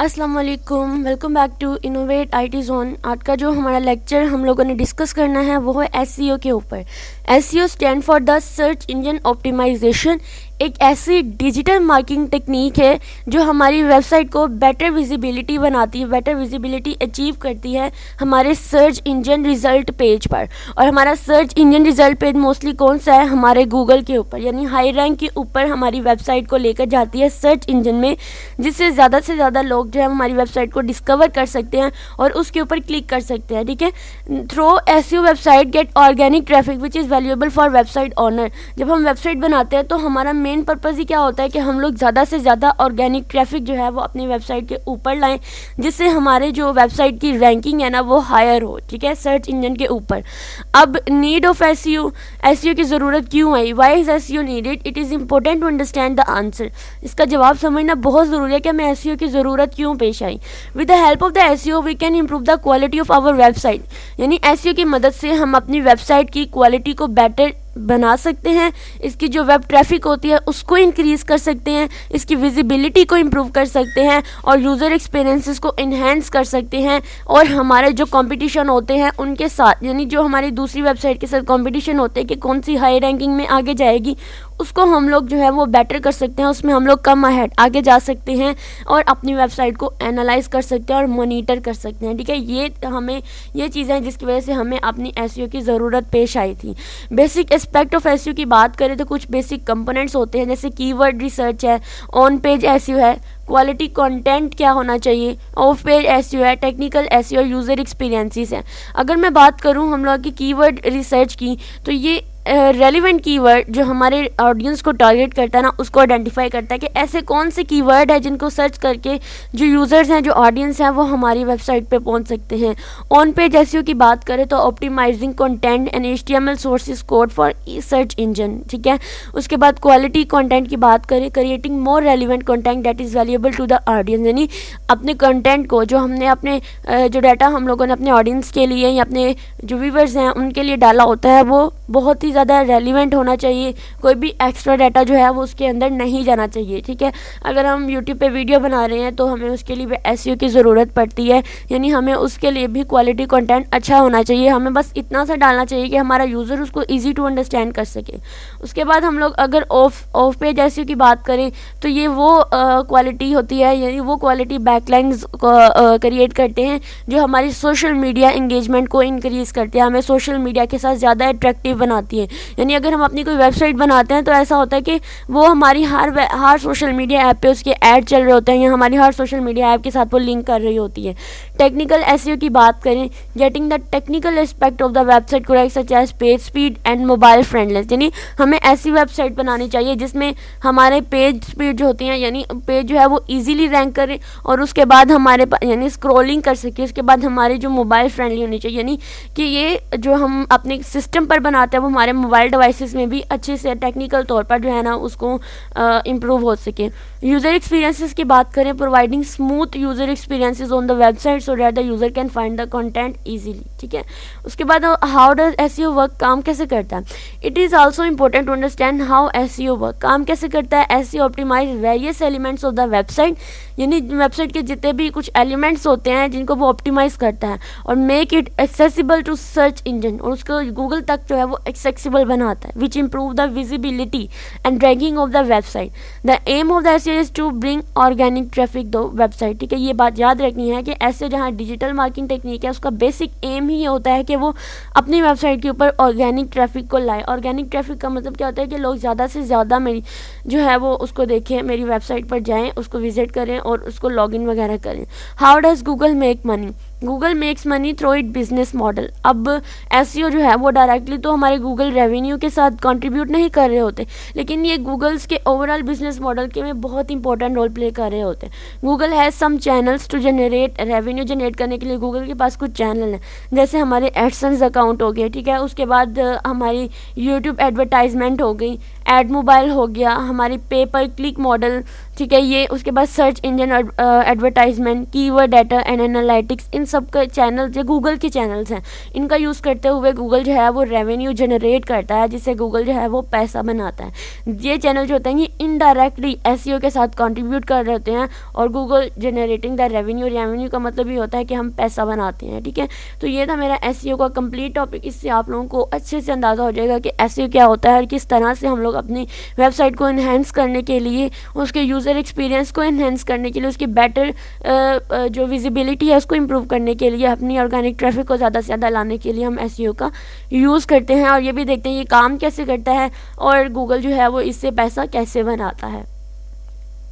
अस्सलाम वालेकुम, welcome back to innovate IT zone. आज का जो हमारा लेक्चर हम लोगों ने डिस्कस करना है वो है एसईओ के ऊपर। SEO stand for the search engine optimization. एक ऐसी डिजिटल मार्केटिंग टेक्निक है जो हमारी वेबसाइट को बेटर विजिबिलिटी बनाती है, बेटर विजिबिलिटी अचीव करती है हमारे सर्च इंजन रिजल्ट पेज पर। और हमारा search engine result page mostly कौन सा है? हमारे गूगल के ऊपर, यानी हाई रैंक के ऊपर हमारी वेबसाइट को लेकर जाती है सर्च इंजन में, जिससे ज़्यादा से ज़्यादा लोग जो है हमारी वेबसाइट को डिस्कवर कर सकते हैं और उसके ऊपर क्लिक कर सकते हैं। ठीक है, through SEO website get organic traffic which is valuable for website owner. जब हम वेबसाइट बनाते हैं तो हमारा मेन पर्पज़ ही क्या होता है कि हम लोग ज़्यादा से ज़्यादा ऑर्गेनिक ट्रैफिक जो है वो अपनी वेबसाइट के ऊपर लाएं, जिससे हमारे जो वेबसाइट की रैंकिंग है ना वो हायर हो। ठीक है, सर्च इंजन के ऊपर। अब नीड ऑफ एसईओ, एसईओ की ज़रूरत क्यों आई? Why is SEO needed? It is important to understand the answer. इसका जवाब समझना बहुत ज़रूरी है कि हमें एसईओ की ज़रूरत क्यों पेश आई। With the help of the SEO we can improve the quality of our website. यानी एसईओ की मदद से हम अपनी वेबसाइट की क्वालिटी को बेटर बना सकते हैं, इसकी जो वेब ट्रैफिक होती है उसको इंक्रीज़ कर सकते हैं, इसकी विजिबिलिटी को इम्प्रूव कर सकते हैं और यूज़र एक्सपीरियंसेस को इन्हेंस कर सकते हैं। और हमारे जो कंपटीशन होते हैं उनके साथ, यानी जो हमारी दूसरी वेबसाइट के साथ कंपटीशन होते हैं कि कौन सी हाई रैंकिंग में आगे जाएगी, उसको हम लोग जो है वो बेटर कर सकते हैं, उसमें हम लोग कम अहेड आगे जा सकते हैं और अपनी वेबसाइट को एनालाइज कर सकते हैं और मॉनिटर कर सकते हैं। ठीक है, ये चीज़ें हैं जिसकी वजह से हमें अपनी एसईओ की ज़रूरत पेश आई थी। बेसिक एस्पेक्ट ऑफ एसईओ की बात करें तो कुछ बेसिक कंपोनेंट्स होते हैं, जैसे कीवर्ड रिसर्च है, ऑन पेज एसईओ है, क्वालिटी कंटेंट क्या होना चाहिए, ऑफ पेज एसईओ है, टेक्निकल एसईओ, यूज़र एक्सपीरियंसेस है। अगर मैं बात करूं हम लोग की कीवर्ड रिसर्च की, तो ये रेलिवेंट कीवर्ड जो हमारे ऑडियंस को टारगेट करता है ना, उसको आइडेंटिफाई करता है कि ऐसे कौन से कीवर्ड है जिनको सर्च करके जो यूज़र्स हैं, जो ऑडियंस हैं, वो हमारी वेबसाइट पे पहुंच सकते हैं। ऑन पेज एसईओ की बात करें तो optimizing content and HTML sources code for search engine. ठीक है, उसके बाद क्वालिटी कंटेंट की बात करें, creating more relevant content that is valuable to the audience. यानी अपने कंटेंट को, जो हमने अपने जो डाटा हम लोगों ने अपने ऑडियंस के लिए या अपने जो व्यूवर्स हैं उनके लिए डाला होता है, वो बहुत ही ज़्यादा रेलिवेंट होना चाहिए। कोई भी एक्स्ट्रा डाटा जो है वो उसके अंदर नहीं जाना चाहिए। ठीक है, अगर हम यूट्यूब पे वीडियो बना रहे हैं तो हमें उसके लिए भी एसईओ की ज़रूरत पड़ती है, यानी हमें उसके लिए भी क्वालिटी कंटेंट अच्छा होना चाहिए। हमें बस इतना सा डालना चाहिए कि हमारा यूज़र उसको ईजी टू अंडरस्टैंड कर सके। उसके बाद हम लोग अगर ऑफ पेज एसईओ की बात करें तो ये वो क्वालिटी होती है, यानी वो क्वालिटी बैकलाइंस क्रिएट करते हैं जो हमारी सोशल मीडिया इंगेजमेंट को इंक्रीज़ करते हैं, हमें सोशल मीडिया के साथ ज़्यादा अट्रैक्टिव बनाती है। यानी अगर हम अपनी कोई वेबसाइट बनाते हैं तो ऐसा होता है कि वो हमारी हर सोशल मीडिया ऐप पे उसके ऐड चल रहे होते हैं या हमारी हर सोशल मीडिया ऐप के साथ वो लिंक कर रही होती है। टेक्निकल एसईओ की बात करें, getting the technical aspect of the website correct such as page speed and mobile friendliness. यानी हमें ऐसी वेबसाइट बनानी चाहिए जिसमें हमारे पेज स्पीड जो होती हैं, यानी पेज जो है वो ईजिली रैंक करे और उसके बाद हमारे यानी स्क्रॉलिंग कर सके। उसके बाद हमारी जो मोबाइल फ्रेंडली होनी चाहिए, यानी कि ये जो हम अपने सिस्टम पर बनाते हैं वो हमारे मोबाइल डिवाइसेस में भी अच्छे से टेक्निकल तौर पर जो है ना उसको इम्प्रूव हो सके। यूज़र एक्सपीरियंसेस की बात करें, providing smooth user experiences on the website so that the user can find the content easily. ठीक है, उसके बाद हाउ डज एसईओ वर्क, काम कैसे करता है। It is also important to understand how SEO work, काम कैसे करता है। SEO optimize various elements of the website, यानी वेबसाइट के जितने भी कुछ एलिमेंट्स होते हैं जिनको वो ऑप्टिमाइज करता है और make it accessible to search engine, और उसको गूगल तक जो है वो एक्सेसिबल बनाता है, which improve the visibility and ranking of the website. The aim of the SEO is to bring organic traffic to website. ठीक है, ये बात याद रखनी है कि ऐसे जहाँ डिजिटल मार्केटिंग टेक्निक है उसका बेसिक एम ही ये होता है कि वो अपनी वेबसाइट के ऊपर ऑर्गेनिक ट्रैफिक को लाए। ऑर्गेनिक ट्रैफिक का मतलब क्या होता है कि लोग ज़्यादा से ज़्यादा मेरी जो है वो उसको देखें, मेरी वेबसाइट पर जाएँ, उसको विजिट करें और उसको लॉगिन वगैरह करें। How does Google make money, Google makes money through it business model. अब एसईओ जो है वो डायरेक्टली तो हमारे गूगल रेवेन्यू के साथ कंट्रीब्यूट नहीं कर रहे होते, लेकिन ये गूगल्स के ओवरऑल बिजनेस मॉडल के में बहुत इंपॉर्टेंट रोल प्ले कर रहे होते हैं। Google has some channels to generate revenue, generate करने के लिए गूगल के पास कुछ चैनल हैं, जैसे हमारे एडसेंस अकाउंट हो गए। ठीक है, उसके बाद हमारी यूट्यूब एडवर्टाइजमेंट हो गई, एड मोबाइल हो गया, हमारी पे पर क्लिक मॉडल, ठीक है, ये उसके बाद search engine advertisement, keyword data and analytics, इन सब के चैनल जो गूगल के चैनल्स हैं, इनका यूज़ करते हुए गूगल जो है वो रेवेन्यू जनरेट करता है, जिससे गूगल जो है वो पैसा बनाता है। ये चैनल जो होते हैं ये इनडायरेक्टली एसईओ के साथ कंट्रीब्यूट कर रहे होते हैं, और गूगल जनरेटिंग द रेवेन्यू का मतलब ये होता है कि हम पैसा बनाते हैं, ठीक है। तो ये था मेरा एसईओ का कंप्लीट टॉपिक। इससे आप लोगों को अच्छे से अंदाज़ा हो जाएगा कि एसईओ क्या होता है और किस तरह से हम लोग अपनी वेबसाइट को इन्हेंस करने के लिए, उसके यूज़र एक्सपीरियंस को इन्हेंस करने के लिए, उसकी बेटर जो विजिबिलिटी है उसको इम्प्रूव करने के लिए, अपनी ऑर्गेनिक ट्रैफिक को ज़्यादा से ज़्यादा लाने के लिए हम एसईओ का यूज़ करते हैं। और ये भी देखते हैं ये काम कैसे करता है और गूगल जो है वो इससे पैसा कैसे बनाता है।